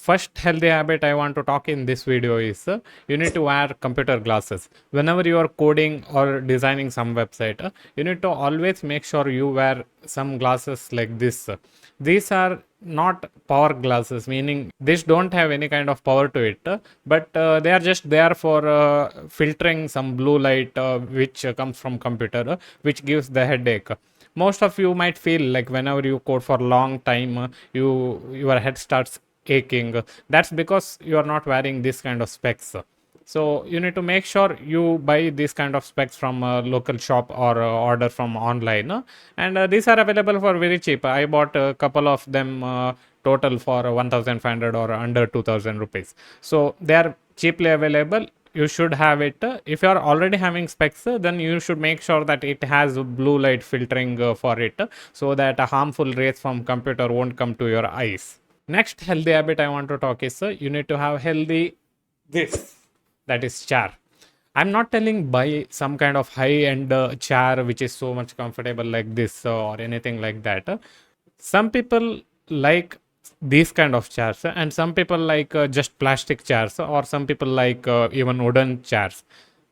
first healthy habit I want to talk in this video is you need to wear computer glasses. Whenever you are coding or designing some website, you need to always make sure you wear some glasses like this. These are not power glasses, meaning these don't have any kind of power to it, but they are just there for filtering some blue light which comes from computer, which gives the headache. Most of you might feel like whenever you code for a long time, your head starts aching. That's because you are not wearing this kind of specs. So you need to make sure you buy this kind of specs from a local shop or order from online. And these are available for very cheap. I bought a couple of them total for 1500 or under 2000 rupees. So they are cheaply available. You should have it. If you are already having specs, then you should make sure that it has blue light filtering for it, so that a harmful rays from computer won't come to your eyes. Next healthy habit I want to talk is you need to have healthy this, that is chair. I'm not telling buy some kind of high end chair which is so much comfortable like this or anything like that. Some people like these kind of chairs, and some people like just plastic chairs, or some people like even wooden chairs.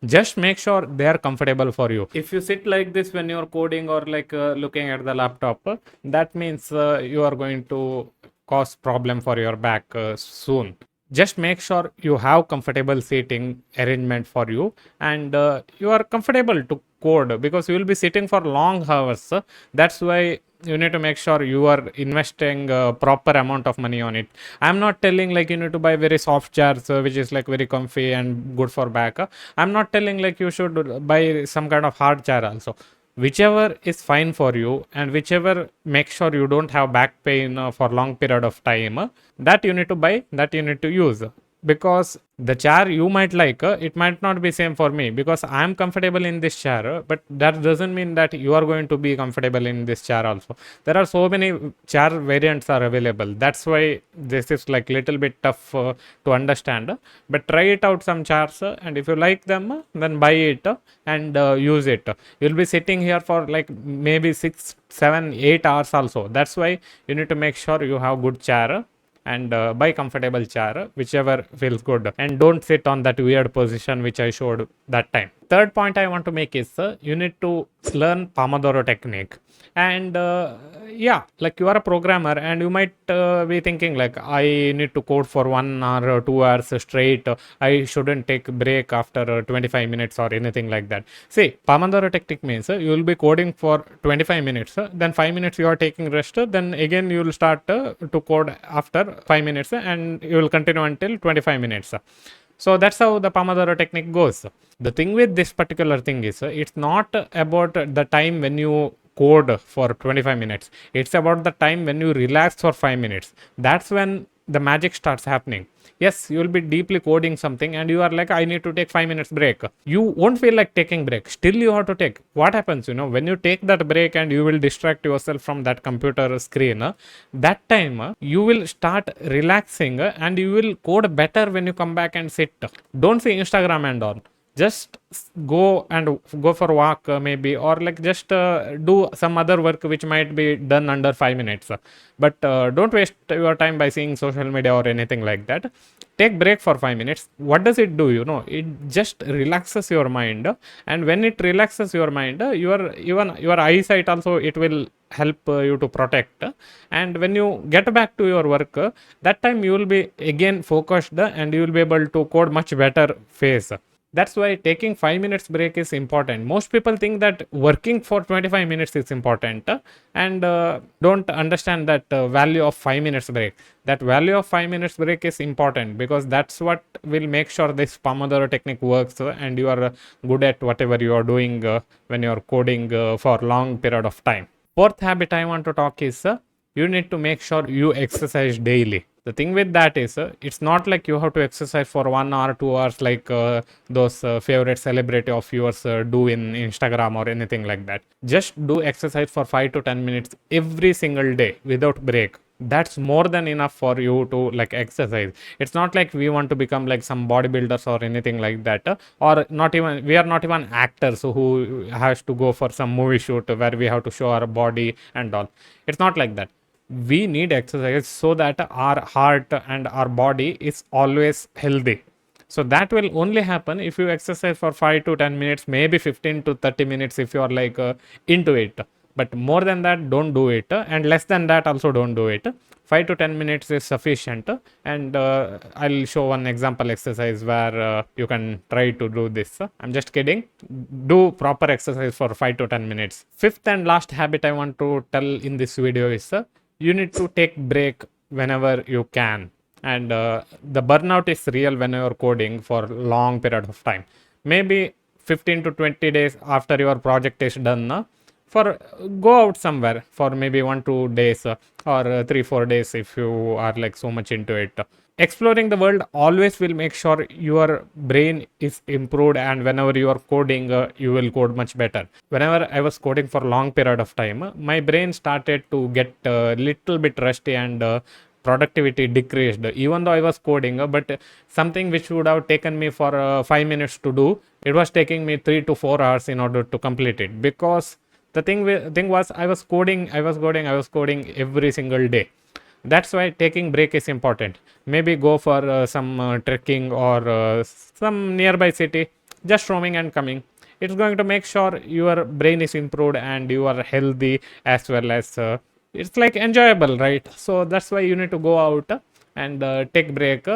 Just make sure they are comfortable for you. If you sit like this when you're coding or like looking at the laptop, that means you are going to cause problem for your back soon. Just make sure you have comfortable seating arrangement for you, and you are comfortable to code, because you will be sitting for long hours. That's why you need to make sure you are investing proper amount of money on it. I'm not telling like you need to buy very soft chairs which is like very comfy and good for back. I'm not telling like you should buy some kind of hard chair also. Whichever is fine for you, and whichever make sure you don't have back pain for long period of time, that you need to buy, that you need to use. Because the chair you might like, it might not be same for me, because I am comfortable in this chair, but that doesn't mean that you are going to be comfortable in this chair also. There are so many chair variants are available. That's why this is like little bit tough to understand. But try it out some chairs, and if you like them, then buy it and use it. You'll be sitting here for like maybe 6, 7, 8 hours also. That's why you need to make sure you have good chair, and buy comfortable chair, whichever feels good, and don't sit on that weird position which I showed that time. Third point I want to make is you need to learn Pomodoro technique. And yeah, like you are a programmer and you might be thinking like, I need to code for 1 hour or 2 hours straight, I shouldn't take break after 25 minutes or anything like that. See, Pomodoro technique means you will be coding for 25 minutes, then 5 minutes you are taking rest, then again you will start to code after 5 minutes, and you will continue until 25 minutes. So that's how the Pomodoro technique goes. The thing with this particular thing is it's not about the time when you code for 25 minutes. It's about the time when you relax for 5 minutes. That's when the magic starts happening. Yes, you will be deeply coding something and you are like, I need to take 5 minutes break. You won't feel like taking break. Still you have to take. What happens, when you take that break and you will distract yourself from that computer screen, that time you will start relaxing and you will code better when you come back and sit. Don't see Instagram and all. Just go for a walk maybe, or like just do some other work which might be done under 5 minutes. But don't waste your time by seeing social media or anything like that. Take break for 5 minutes. What does it do? It just relaxes your mind, and when it relaxes your mind, your eyesight also it will help you to protect. And when you get back to your work, that time you will be again focused and you will be able to code much better phase. That's why taking 5 minutes break is important. Most people think that working for 25 minutes is important, and don't understand that value of 5 minutes break. That value of 5 minutes break is important, because that's what will make sure this Pomodoro technique works and you are good at whatever you are doing when you are coding for long period of time. Fourth habit I want to talk is you need to make sure you exercise daily. The thing with that is it's not like you have to exercise for 1 hour 2 hours like those favorite celebrity of yours do in Instagram or anything like that. Just do exercise for 5 to 10 minutes every single day without break. That's more than enough for you to like exercise. It's not like we want to become like some bodybuilders or anything like that, or not even, we are not even actors who has to go for some movie shoot where we have to show our body and all. It's not like that. we need exercise so that our heart and our body is always healthy. So that will only happen if you exercise for 5 to 10 minutes, maybe 15 to 30 minutes if you are like into it. But more than that, don't do it. And less than that, also don't do it. 5 to 10 minutes is sufficient. And I'll show one example exercise where you can try to do this. I'm just kidding. Do proper exercise for 5 to 10 minutes. Fifth and last habit I want to tell in this video is you need to take break whenever you can. And the burnout is real when you're coding for long period of time. Maybe 15 to 20 days after your project is done, for go out somewhere for maybe 1 2 days or 3 4 days if you are like so much into it. Exploring the world always will make sure your brain is improved, and whenever you are coding you will code much better. Whenever I was coding for long period of time, my brain started to get a little bit rusty, and productivity decreased even though I was coding, but something which would have taken me for 5 minutes to do, it was taking me 3 to 4 hours in order to complete it, because the thing was I was coding every single day. That's why taking break is important. Maybe go for some trekking or some nearby city, just roaming and coming. It's going to make sure your brain is improved and you are healthy, as well as it's like enjoyable, right? So that's why you need to go out and take break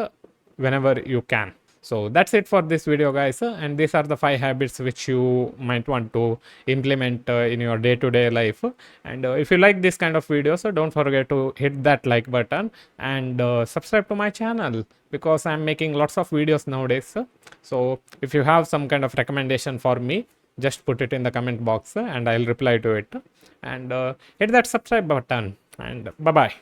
whenever you can. So that's it for this video, guys, and these are the 5 habits which you might want to implement in your day-to-day life. And if you like this kind of videos, don't forget to hit that like button and subscribe to my channel, because I'm making lots of videos nowadays. So if you have some kind of recommendation for me, just put it in the comment box and I'll reply to it. And hit that subscribe button, and bye bye.